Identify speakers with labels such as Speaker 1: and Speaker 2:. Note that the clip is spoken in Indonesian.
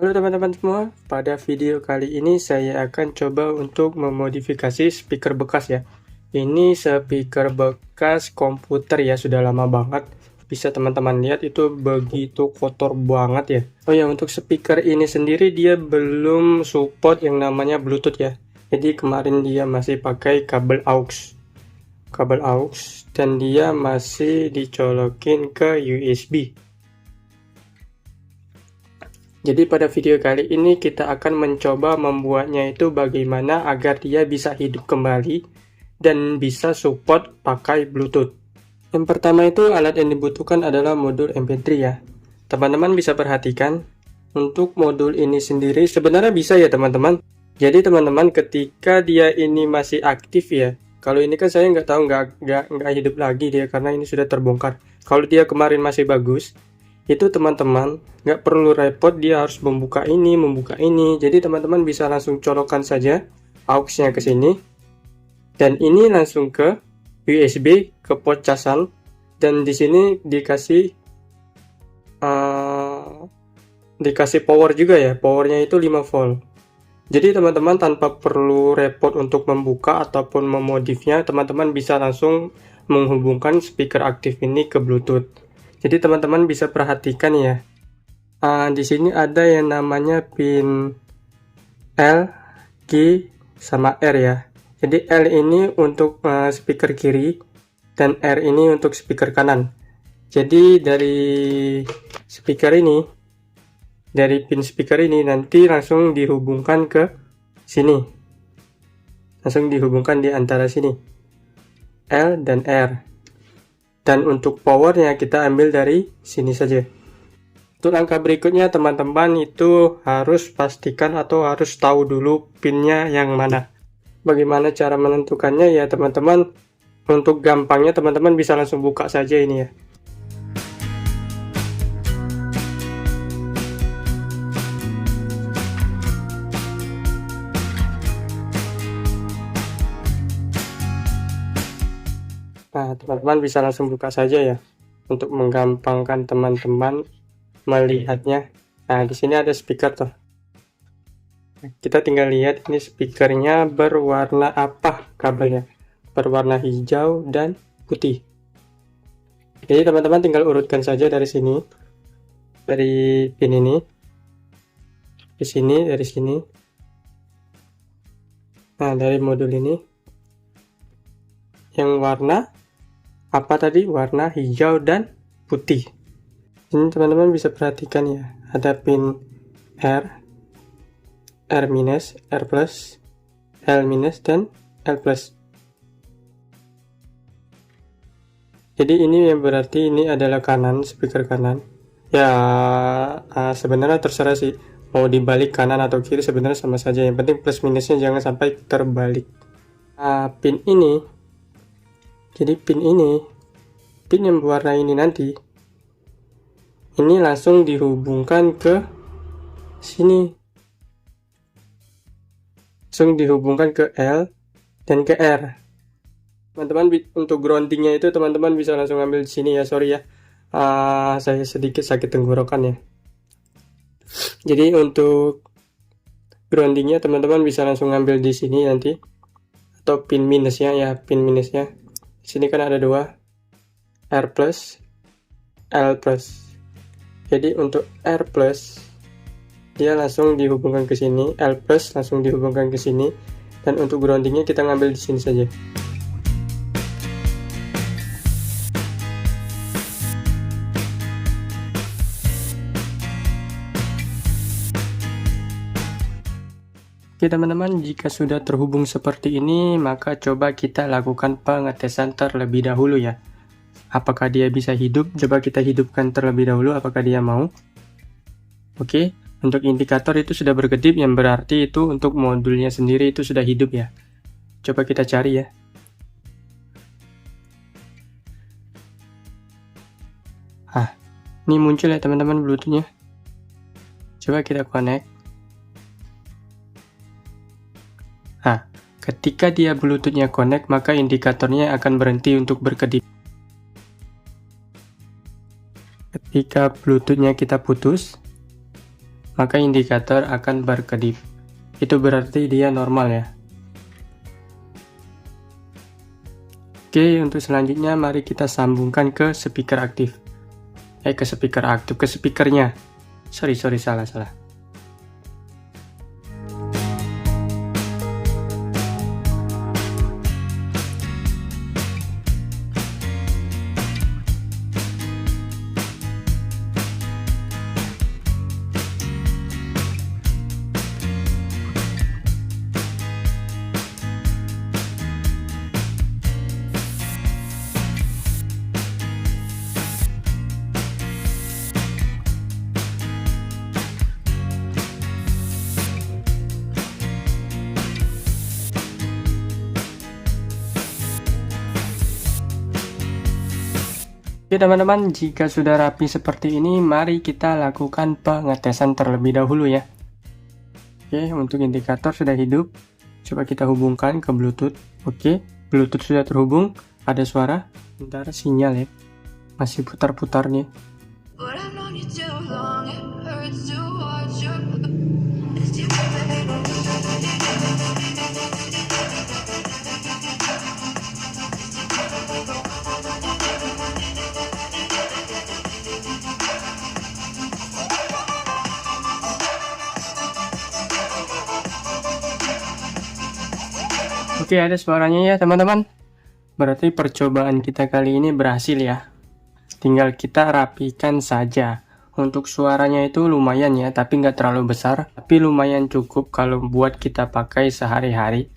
Speaker 1: Halo teman-teman semua, pada video kali ini saya akan coba untuk memodifikasi speaker bekas ya. Ini speaker bekas komputer ya, sudah lama banget. Bisa teman-teman lihat itu begitu kotor banget ya. Oh ya, untuk speaker ini sendiri dia belum support yang namanya Bluetooth ya. Jadi kemarin dia masih pakai kabel aux. Dan dia masih dicolokin ke USB. Jadi pada video kali ini kita akan mencoba membuatnya itu bagaimana agar dia bisa hidup kembali dan bisa support pakai Bluetooth. Yang pertama itu alat yang dibutuhkan adalah modul MP3 ya. Teman-teman bisa perhatikan untuk modul ini sendiri sebenarnya bisa ya teman-teman. Jadi teman-teman ketika dia ini masih aktif ya. Kalau ini kan saya nggak tahu nggak hidup lagi dia karena ini sudah terbongkar. Kalau dia kemarin masih bagus, itu teman-teman nggak perlu repot dia harus membuka ini, jadi teman-teman bisa langsung colokkan saja aux-nya ke sini dan ini langsung ke USB ke port casan dan di sini dikasih power juga ya, powernya itu 5 volt. Jadi teman-teman tanpa perlu repot untuk membuka ataupun memodifnya, teman-teman bisa langsung menghubungkan speaker aktif ini ke Bluetooth. Jadi teman-teman bisa perhatikan ya, di sini ada yang namanya pin L, G, sama R ya. Jadi L ini untuk speaker kiri dan R ini untuk speaker kanan. Jadi dari speaker ini, dari pin speaker ini nanti langsung dihubungkan ke sini. Langsung dihubungkan di antara sini, L dan R. Dan untuk powernya kita ambil dari sini saja. Untuk langkah berikutnya teman-teman itu harus pastikan atau harus tahu dulu pinnya yang mana. Bagaimana cara menentukannya ya teman-teman. Untuk gampangnya teman-teman bisa langsung buka saja ini ya. Nah, teman-teman bisa langsung buka saja ya untuk menggampangkan teman-teman melihatnya. Nah, di sini ada speaker tuh. Kita tinggal lihat ini speakernya berwarna apa kabelnya. Berwarna hijau dan putih. Jadi teman-teman tinggal urutkan saja dari sini. Dari pin ini ke sini, dari sini. Nah, dari modul ini yang warna apa tadi? Warna hijau dan putih. Ini teman-teman bisa perhatikan ya, ada pin R, R minus, R plus, L minus, dan L plus. Jadi ini yang berarti ini adalah kanan, speaker kanan. Ya sebenarnya terserah sih, mau dibalik kanan atau kiri sebenarnya sama saja. Yang penting plus minusnya jangan sampai terbalik. Pin ini, jadi pin yang berwarna ini nanti, ini langsung dihubungkan ke sini. Langsung dihubungkan ke L dan ke R. Teman-teman untuk groundingnya itu teman-teman bisa langsung ambil di sini ya, sorry ya. Saya sedikit sakit tenggorokan ya. Jadi untuk groundingnya teman-teman bisa langsung ambil di sini nanti. Atau pin minusnya ya, pin minusnya. Di sini kan ada dua, R plus, L plus. Jadi untuk R plus dia langsung dihubungkan ke sini, L plus langsung dihubungkan ke sini, dan untuk groundingnya kita ngambil di sini saja. Oke teman-teman, jika sudah terhubung seperti ini, maka coba kita lakukan pengetesan terlebih dahulu ya. Apakah dia bisa hidup? Coba kita hidupkan terlebih dahulu, apakah dia mau. Oke, untuk indikator itu sudah berkedip, yang berarti itu untuk modulnya sendiri itu sudah hidup ya. Coba kita cari ya. Ini muncul ya teman-teman Bluetooth-nya. Coba kita connect. Ketika dia Bluetooth-nya connect, maka indikatornya akan berhenti untuk berkedip. Ketika Bluetooth-nya kita putus, maka indikator akan berkedip. Itu berarti dia normal ya. Oke, untuk selanjutnya mari kita sambungkan ke speaker aktif. Ke speakernya. Sorry, salah. Oke teman-teman, jika sudah rapi seperti ini, mari kita lakukan pengetesan terlebih dahulu ya. Oke, untuk indikator sudah hidup. Coba kita hubungkan ke Bluetooth. Oke, Bluetooth sudah terhubung. Ada suara. Bentar, sinyal ya. Masih putar-putar nih. Oke, ada suaranya ya teman-teman. Berarti percobaan kita kali ini berhasil ya. Tinggal kita rapikan saja. Untuk suaranya itu lumayan ya, tapi nggak terlalu besar. Tapi lumayan cukup kalau buat kita pakai sehari-hari.